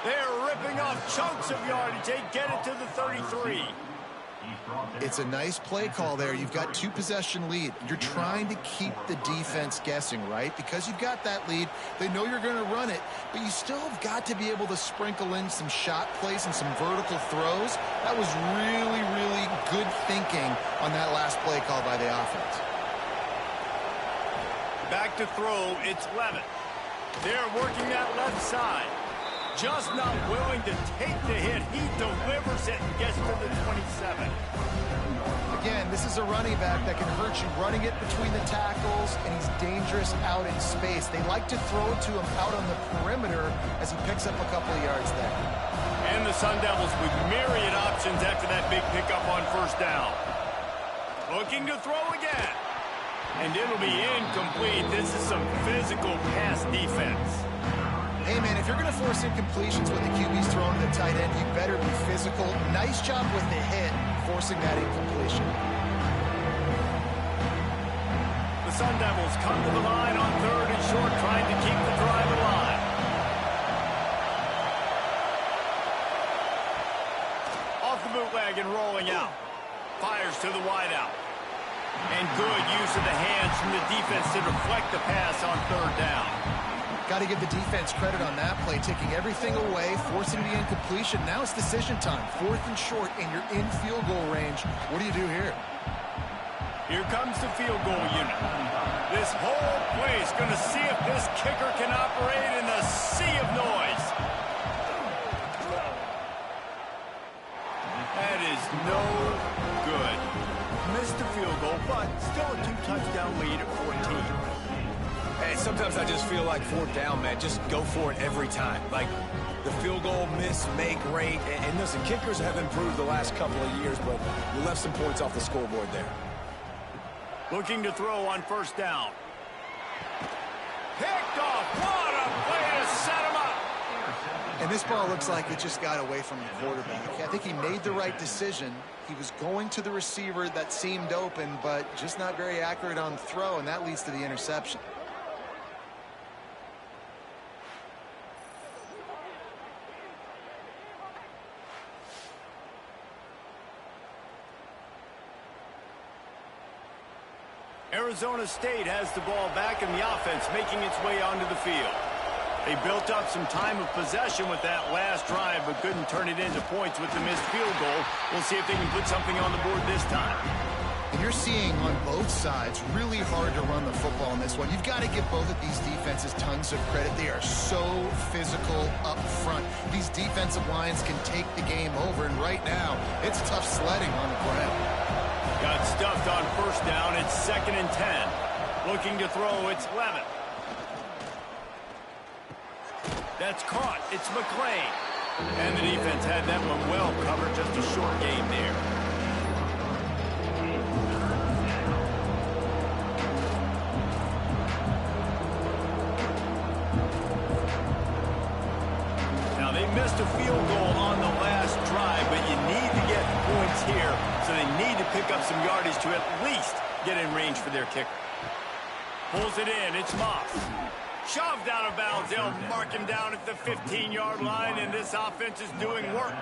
They're ripping off chunks of yardage. They get it to the 33. It's a nice play call there. You've got 2-possession lead. You're trying to keep the defense guessing, right? Because you've got that lead. They know you're going to run it, but you still have got to be able to sprinkle in some shot plays and some vertical throws. That was really, really good thinking on that last play call by the offense. Back to throw, it's Levitt. They're working that left side. Just not willing to take the hit. He delivers it and gets to the 27. Again, this is a running back that can hurt you running it between the tackles, and he's dangerous out in space. They like to throw it to him out on the perimeter as he picks up a couple of yards there. And the Sun Devils with myriad options after that big pickup on first down. Looking to throw again. And it'll be incomplete. This is some physical pass defense. Hey, man, if you're going to force incompletions when the QB's throwing to the tight end, you better be physical. Nice job with the hit, forcing that incompletion. The Sun Devils come to the line on third and short, trying to keep the drive alive. Off the bootleg and rolling out. Fires to the wideout. And good use of the hands from the defense to deflect the pass on third down. Got to give the defense credit on that play, taking everything away, forcing the incompletion. Now it's decision time. Fourth and short, and you're in field goal range. What do you do here? Here comes the field goal unit. This whole place going to see if this kicker can operate in the sea of noise. That is no good. Missed the field goal, but still a 2-touchdown lead at 14. Hey, sometimes I just feel like fourth down, man. Just go for it every time. Like the field goal miss, make rate. And listen, kickers have improved the last couple of years, but you left some points off the scoreboard there. Looking to throw on first down. Picked off. What a play to set him up. And this ball looks like it just got away from the quarterback. I think he made the right decision. He was going to the receiver that seemed open, but just not very accurate on the throw, and that leads to the interception. Arizona State has the ball back in the offense, making its way onto the field. They built up some time of possession with that last drive, but couldn't turn it into points with the missed field goal. We'll see if they can put something on the board this time. And you're seeing on both sides really hard to run the football in this one. You've got to give both of these defenses tons of credit. They are so physical up front. These defensive lines can take the game over, and right now, it's tough sledding on the ground. Got stuffed on first down. It's 2nd and 10. Looking to throw, it's Levitt. That's caught. It's McClain. And the defense had that one well covered. Just a short game there. Now, they missed a field goal on the last drive, but you need to get points here, so they need to pick up some yardage to at least get in range for their kicker. Pulls it in. It's Moss. Shoved out of bounds. They'll mark him down at the 15-yard line, and this offense is doing work.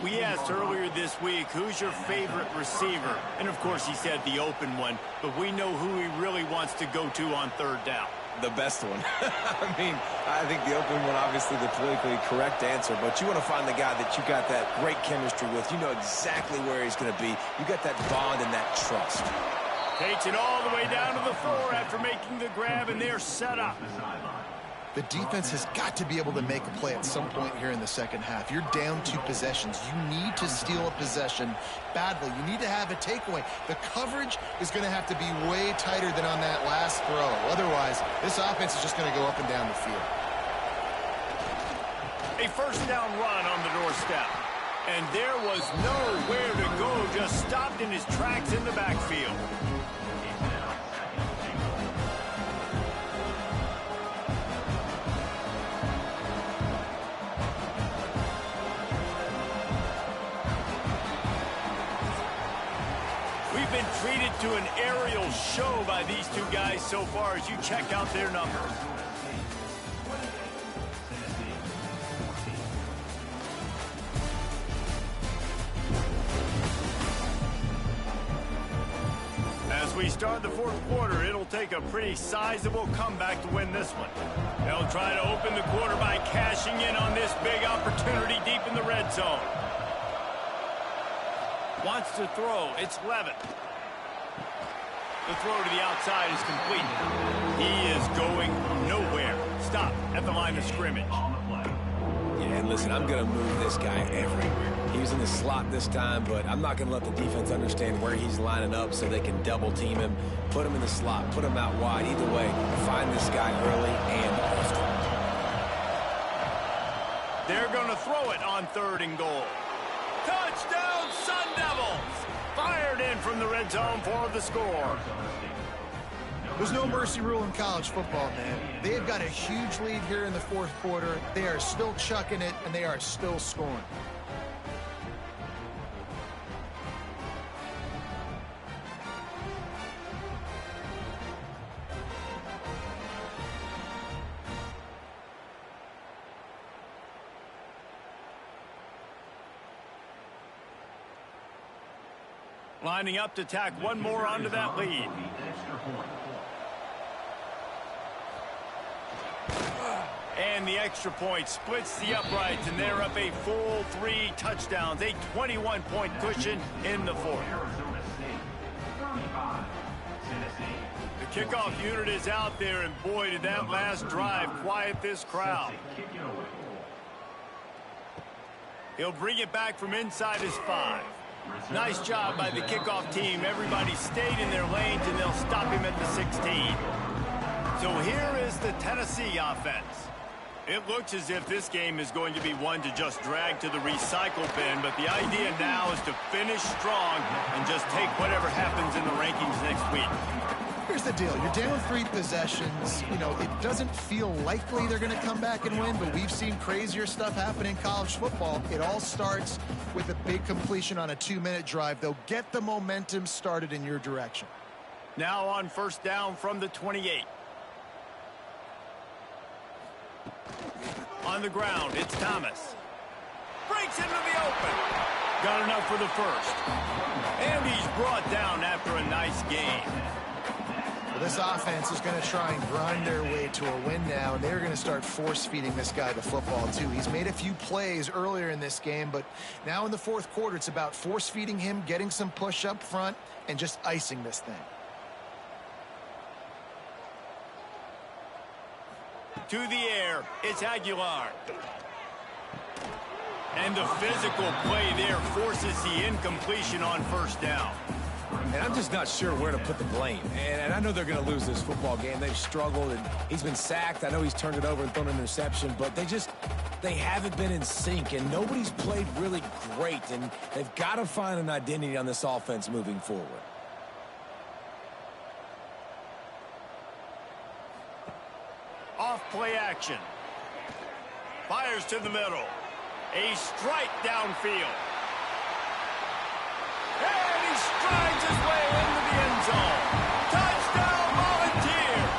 We asked earlier this week, who's your favorite receiver? And, of course, he said the open one, but we know who he really wants to go to on third down. The best one. I mean, I think the open one, obviously the politically correct answer, but you want to find the guy that you got that great chemistry with. You know exactly where he's going to be. You got that bond and that trust. Takes it all the way down to the floor after making the grab, and they're set up. The defense has got to be able to make a play at some point here in the second half. You're down 2 possessions. You need to steal a possession badly. You need to have a takeaway. The coverage is going to have to be way tighter than on that last throw. Otherwise, this offense is just going to go up and down the field. A first down run on the doorstep. And there was nowhere to go, just stopped in his tracks in the backfield. We've been treated to an aerial show by these two guys so far as you check out their numbers. As we start the fourth quarter, it'll take a pretty sizable comeback to win this one. They'll try to open the quarter by cashing in on this big opportunity deep in the red zone. Wants to throw. It's Levitt. The throw to the outside is complete. He is going nowhere. Stop at the line of scrimmage. Yeah, and listen, I'm going to move this guy everywhere. He was in the slot this time, but I'm not going to let the defense understand where he's lining up so they can double team him, put him in the slot, put him out wide. Either way, find this guy early and often. They're going to throw it on 3rd and goal. Touchdown, Sun Devils! Fired in from the red zone for the score. There's no mercy rule in college football, man. They've got a huge lead here in the fourth quarter. They are still chucking it, and they are still scoring. Lining up to tack one more onto that lead. And the extra point splits the uprights, and they're up a full 3 touchdowns, a 21-point cushion in the fourth. The kickoff unit is out there, and boy, did that last drive quiet this crowd. He'll bring it back from inside his 5. Nice job by the kickoff team. Everybody stayed in their lanes, and they'll stop him at the 16. So here is the Tennessee offense. It looks as if this game is going to be one to just drag to the recycle bin, but the idea now is to finish strong and just take whatever happens in the rankings next week. Here's the deal. You're down 3 possessions. You know, it doesn't feel likely they're going to come back and win, but we've seen crazier stuff happen in college football. It all starts with a big completion on a 2-minute drive. They'll get the momentum started in your direction. Now on first down from the 28. On the ground, it's Thomas. Breaks into the open. Got enough for the first. And he's brought down after a nice game. Well, this offense is going to try and grind their way to a win now, and they're going to start force-feeding this guy the football, too. He's made a few plays earlier in this game, but now in the fourth quarter, it's about force-feeding him, getting some push up front, and just icing this thing. To the air, it's Aguilar. And the physical play there forces the incompletion on first down. And I'm just not sure where to put the blame. And I know they're going to lose this football game. They've struggled, and he's been sacked. I know he's turned it over and thrown an interception, but they haven't been in sync, and nobody's played really great, and they've got to find an identity on this offense moving forward. Off play action. Fires to the middle. A strike downfield. And he strides his way into the end zone. Touchdown, Volunteers!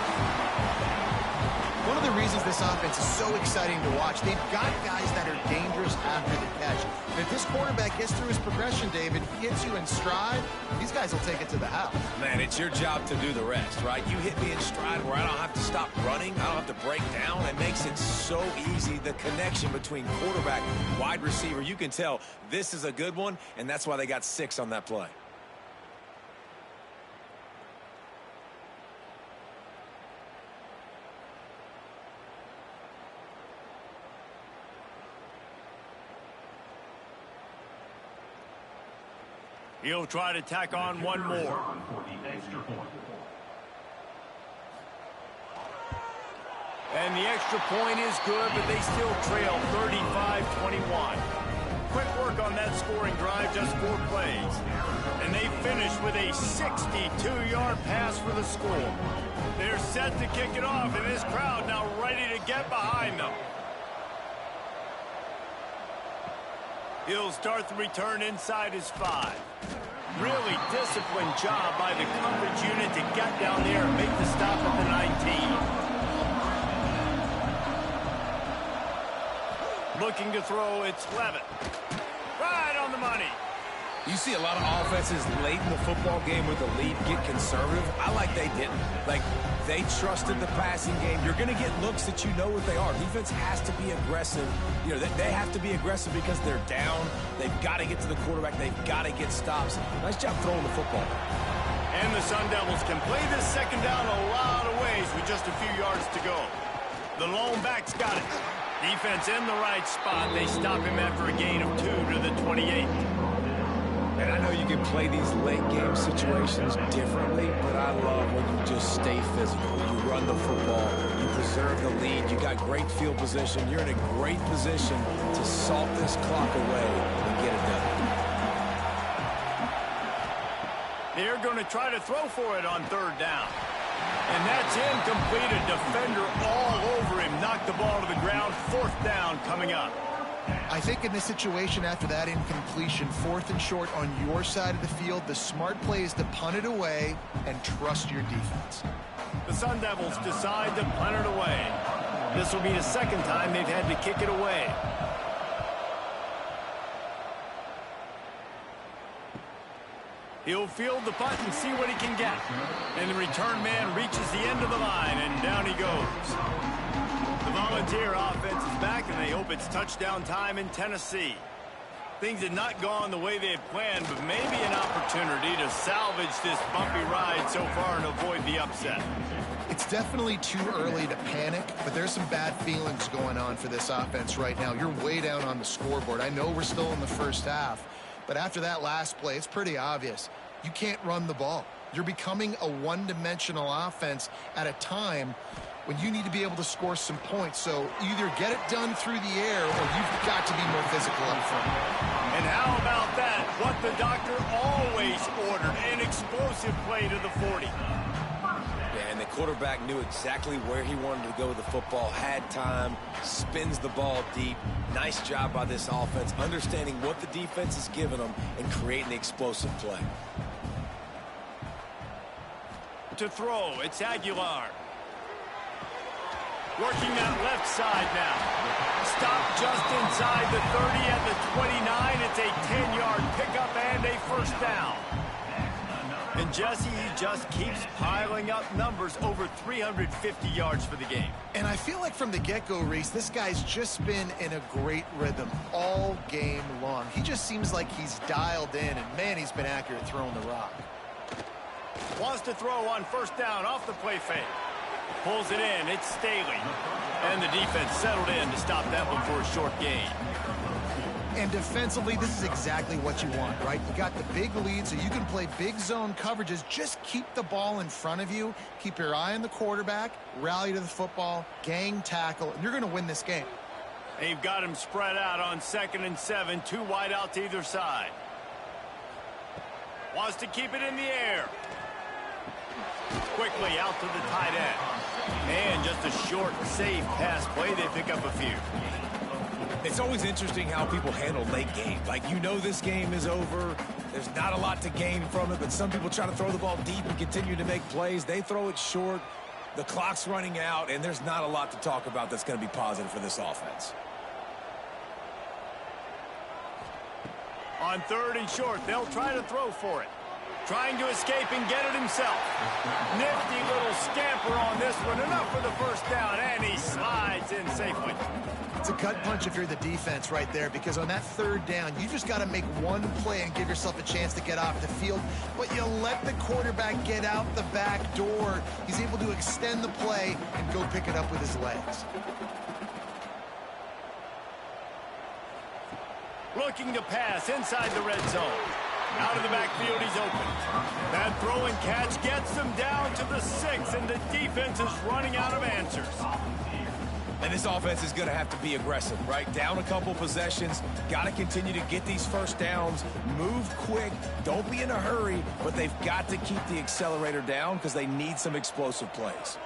One of the reasons this offense is so exciting to watch, they've got guys that are dangerous after the catch. And if this quarterback gets through his progression, David, he hits you in stride, these guys will take it to the house. Man, it's your job to do the rest, right? You hit me in stride where I don't have to stop running. I don't have to break down. It makes it so easy. The connection between quarterback and wide receiver, you can tell this is a good one, and that's why they got 6 on that play. He'll try to tack on one more. And the extra point is good, but they still trail 35-21. Quick work on that scoring drive, just 4 plays. And they finish with a 62-yard pass for the score. They're set to kick it off, and this crowd now ready to get behind them. He'll start the return inside his 5. Really disciplined job by the coverage unit to get down there and make the stop at the 19. Looking to throw, it's Levitt. Right on the money. You see a lot of offenses late in the football game with the lead get conservative. I like they didn't. Like, they trusted the passing game. You're going to get looks that you know what they are. Defense has to be aggressive. You know, they have to be aggressive because they're down. They've got to get to the quarterback. They've got to get stops. Nice job throwing the football. And the Sun Devils can play this second down a lot of ways with just a few yards to go. The lone back's got it. Defense in the right spot. They stop him after a gain of 2 to the 28. And I know you can play these late game situations differently, but I love when you just stay physical. You run the football. You preserve the lead. You got great field position. You're in a great position to salt this clock away and get it done. They're going to try to throw for it on 3rd down. And that's incomplete. A defender all over him. Knocked the ball to the ground. 4th down coming up. I think in this situation after that incompletion, 4th and short on your side of the field, the smart play is to punt it away and trust your defense. The Sun Devils decide to punt it away. This will be the 2nd time they've had to kick it away. He'll field the punt and see what he can get. And the return man reaches the end of the line, and down he goes. The Volunteer offense is back, and they hope it's touchdown time in Tennessee. Things had not gone the way they had planned, but maybe an opportunity to salvage this bumpy ride so far and avoid the upset. It's definitely too early to panic, but there's some bad feelings going on for this offense right now. You're way down on the scoreboard. I know we're still in the first half, but after that last play, it's pretty obvious. You can't run the ball. You're becoming a one-dimensional offense at a time when you need to be able to score some points. So either get it done through the air or you've got to be more physical up front. And how about that? What the doctor always ordered, an explosive play to the 40. Yeah, and the quarterback knew exactly where he wanted to go with the football, had time, spins the ball deep. Nice job by this offense, understanding what the defense is giving them and creating the explosive play. To throw, it's Aguilar. Working that left side now. Stop just inside the 30 at the 29. It's a 10-yard pickup and a 1st down. And Jesse, he just keeps piling up numbers, over 350 yards for the game. And I feel like from the get-go, Reese, this guy's just been in a great rhythm all game long. He just seems like he's dialed in, and man, he's been accurate throwing the rock. Wants to throw on 1st down off the play fake. Pulls it in, it's Staley. And the defense settled in to stop that one for a short gain. And defensively, this is exactly what you want, right? You got the big lead, so you can play big zone coverages. Just keep the ball in front of you. Keep your eye on the quarterback. Rally to the football. Gang tackle. And you're going to win this game. They've got him spread out on 2nd and 7. 2 wide out to either side. Wants to keep it in the air. Quickly out to the tight end. And just a short, safe pass play. They pick up a few. It's always interesting how people handle late game. Like, you know this game is over. There's not a lot to gain from it, but some people try to throw the ball deep and continue to make plays. They throw it short. The clock's running out, and there's not a lot to talk about that's going to be positive for this offense. On 3rd and short, they'll try to throw for it. Trying to escape and get it himself. Nifty little scamper on this one. Enough for the 1st down, and he slides in safely. It's a gut punch if you're the defense right there, because on that 3rd down, you just got to make one play and give yourself a chance to get off the field. But you let the quarterback get out the back door. He's able to extend the play and go pick it up with his legs. Looking to pass inside the red zone. Out of the backfield, he's open. That throw and catch gets them down to the 6, and the defense is running out of answers. And this offense is going to have to be aggressive, right? Down a couple possessions, got to continue to get these first downs, move quick, don't be in a hurry, but they've got to keep the accelerator down because they need some explosive plays.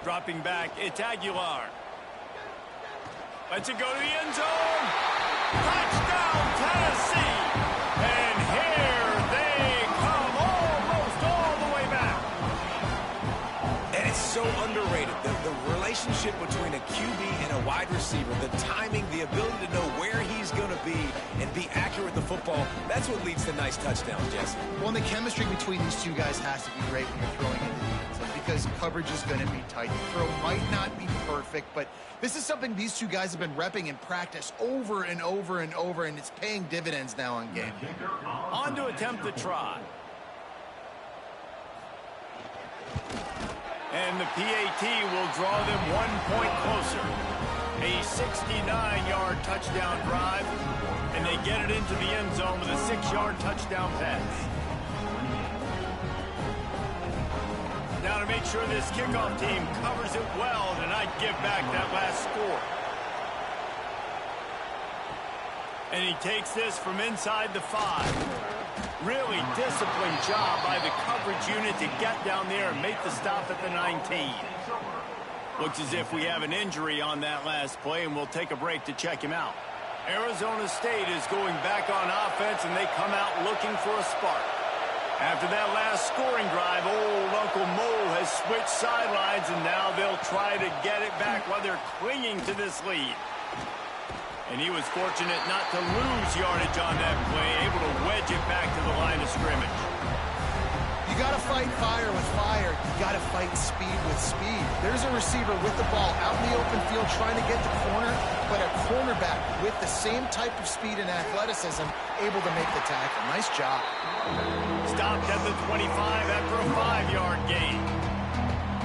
Dropping back, it's Aguilar. Lets it go to the end zone. Touchdown, Tennessee! And here they come almost all the way back. And it's so underrated. The relationship between a QB and a wide receiver, the timing, the ability to know where he's going to be and be accurate with the football, that's what leads to nice touchdowns, Jesse. Well, and the chemistry between these two guys has to be great when you're throwing into the end zone because coverage is going to be tight. The throw might not be perfect, but this is something these two guys have been repping in practice over and over and over, and it's paying dividends now on game. On to attempt the try. And the PAT will draw them 1 point closer. A 69-yard touchdown drive, and they get it into the end zone with a 6-yard touchdown pass. Now to make sure this kickoff team covers it well and not give back that last score. And he takes this from inside the 5. Really disciplined job by the coverage unit to get down there and make the stop at the 19. Looks as if we have an injury on that last play, and we'll take a break to check him out. Arizona State is going back on offense, and they come out looking for a spark. After that last scoring drive, old Uncle Mo has switched sidelines, and now they'll try to get it back while they're clinging to this lead. And he was fortunate not to lose yardage on that play, able to wedge it back to the line of scrimmage. You got to fight fire with fire. You got to fight speed with speed. There's a receiver with the ball out in the open field trying to get the corner, but a cornerback with the same type of speed and athleticism able to make the tackle. Nice job. Stopped at the 25 after a 5-yard gain.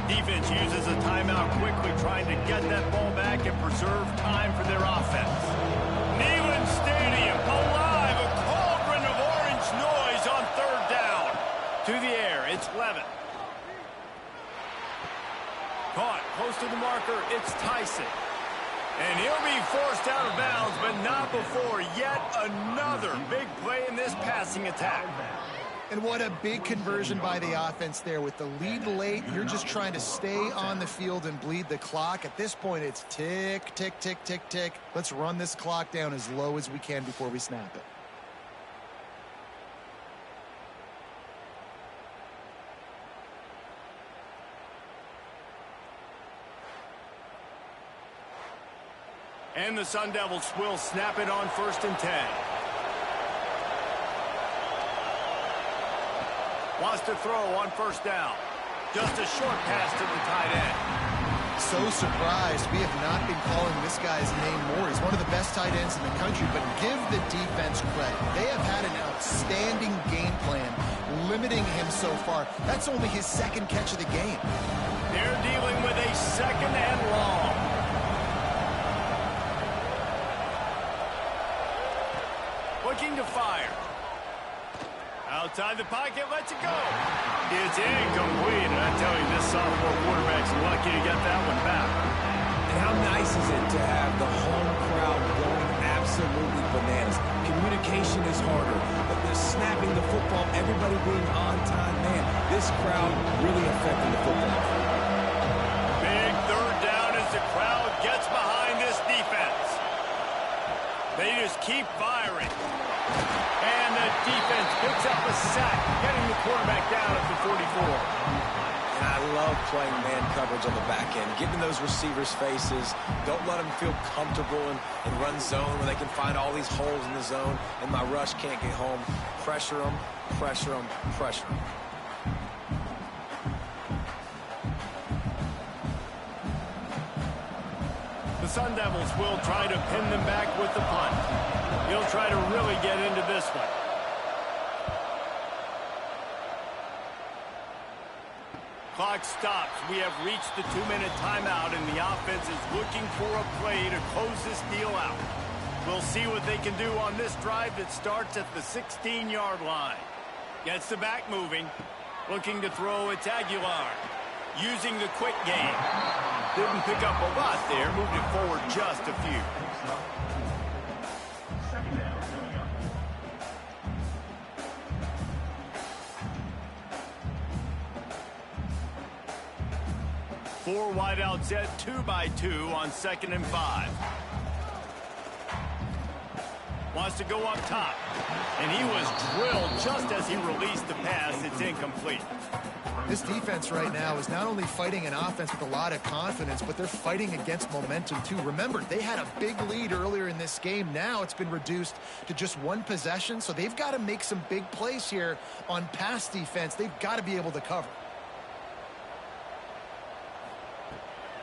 Defense uses a timeout quickly, trying to get that ball back and preserve time for their offense. Neyland Stadium alive, a cauldron of orange noise on 3rd down. To the air, it's Levin. Caught close to the marker, it's Tyson. And he'll be forced out of bounds, but not before yet another big play in this passing attack. And what a big conversion by the offense there. With the lead late, you're just trying to stay on the field and bleed the clock. At this point, it's tick, tick, tick, tick, tick. Let's run this clock down as low as we can before we snap it. And the Sun Devils will snap it on 1st and 10. Wants to throw on 1st down. Just a short pass to the tight end. So surprised. We have not been calling this guy's name more. He's one of the best tight ends in the country, but give the defense credit. They have had an outstanding game plan, limiting him so far. That's only his 2nd catch of the game. They're dealing with a 2nd and long. Looking to fire. Outside the pocket, lets it go. It's incomplete, and I tell you, this sophomore quarterback's lucky to get that one back. And how nice is it to have the home crowd going absolutely bananas? Communication is harder, but the snapping the football, everybody being on time, man, this crowd really affecting the football. Big 3rd down as the crowd gets behind this defense. They just keep firing. And the defense picks up a sack, getting the quarterback down at the 44. And I love playing man coverage on the back end, giving those receivers faces. Don't let them feel comfortable and run zone where they can find all these holes in the zone and my rush can't get home. Pressure them, pressure them, pressure them. The Sun Devils will try to pin them back with the punt. He'll try to really get into this one. Clock stops. We have reached the 2-minute timeout, and the offense is looking for a play to close this deal out. We'll see what they can do on this drive that starts at the 16-yard line. Gets the back moving. Looking to throw, it's Aguilar. Using the quick game. Didn't pick up a lot there. Moved it forward just a few. Four wideouts set 2-by-2 on 2nd and 5. Wants to go up top. And he was drilled just as he released the pass. It's incomplete. This defense right now is not only fighting an offense with a lot of confidence, but they're fighting against momentum too. Remember, they had a big lead earlier in this game. Now it's been reduced to just one possession, so they've got to make some big plays here on pass defense. They've got to be able to cover.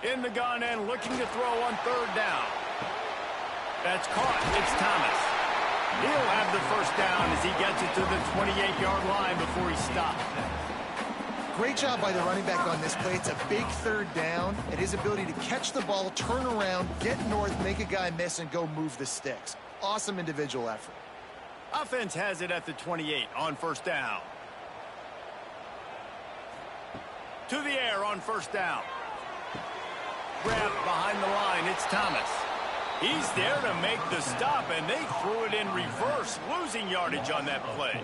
In the gun and looking to throw on 3rd down. That's caught. It's Thomas. He'll have the first down as he gets it to the 28-yard line before he stopped. Great job by the running back on this play. It's a big 3rd down, and his ability to catch the ball, turn around, get north, make a guy miss, and go move the sticks. Awesome individual effort. Offense has it at the 28 on 1st down. To the air on 1st down. Grab behind the line. It's Thomas. He's there to make the stop, and they threw it in reverse, losing yardage on that play.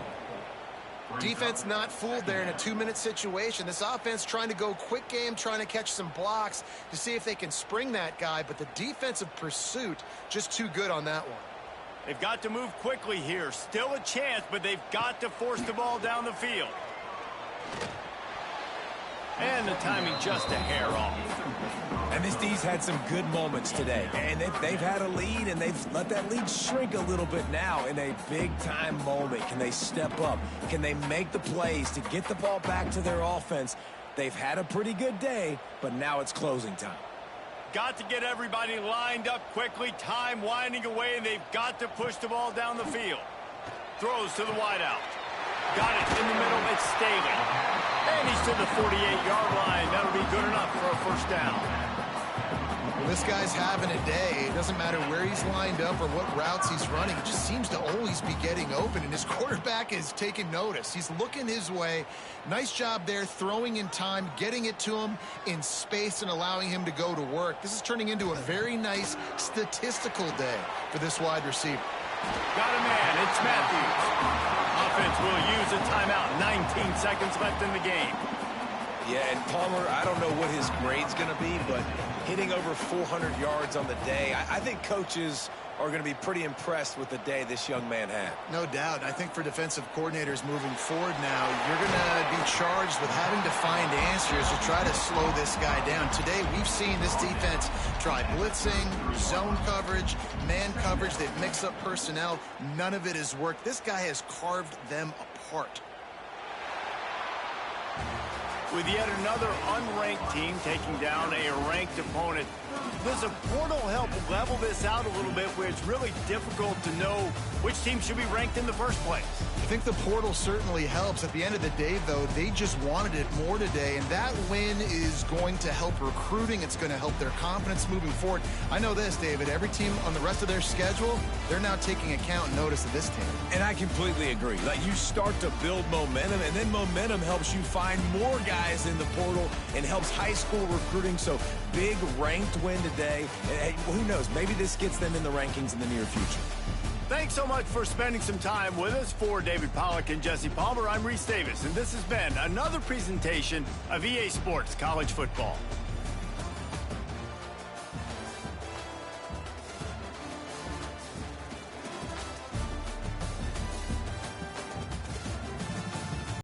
Defense not fooled there in a 2-minute situation. This offense trying to go quick game, trying to catch some blocks to see if they can spring that guy, but the defensive pursuit just too good on that one. They've got to move quickly here. Still a chance, but they've got to force the ball down the field. And the timing just a hair off. And this D's had some good moments today. And they've had a lead, and they've let that lead shrink a little bit now in a big-time moment. Can they step up? Can they make the plays to get the ball back to their offense? They've had a pretty good day, but now it's closing time. Got to get everybody lined up quickly. Time winding away, and they've got to push the ball down the field. Throws to the wideout. Got it in the middle. It's Staley. And he's to the 48-yard line. That'll be good enough for a 1st down. Well, this guy's having a day. It doesn't matter where he's lined up or what routes he's running. He just seems to always be getting open, and his quarterback is taking notice. He's looking his way. Nice job there, throwing in time, getting it to him in space and allowing him to go to work. This is turning into a very nice statistical day for this wide receiver. Got a man. It's Matthews. Offense will use a timeout. 19 seconds left in the game. Yeah, and Palmer, I don't know what his grade's going to be, but hitting over 400 yards on the day, I think coaches are going to be pretty impressed with the day this young man had. No doubt. I think for defensive coordinators moving forward now, you're going to be charged with having to find answers to try to slow this guy down. Today, we've seen this defense try blitzing, zone coverage, man coverage. They've mixed up personnel. None of it has worked. This guy has carved them apart. With yet another unranked team taking down a ranked opponent, does a portal help level this out a little bit where it's really difficult to know which team should be ranked in the first place? I think the portal certainly helps. At the end of the day, though, they just wanted it more today, and that win is going to help recruiting. It's going to help their confidence moving forward. I know this, David. Every team on the rest of their schedule, they're now taking account and notice of this team. And I completely agree. Like, you start to build momentum, and then momentum helps you find more guys in the portal and helps high school recruiting. So big ranked win today. And who knows? Maybe this gets them in the rankings in the near future. Thanks so much for spending some time with us. For David Pollack and Jesse Palmer, I'm Reese Davis, and this has been another presentation of EA Sports College Football.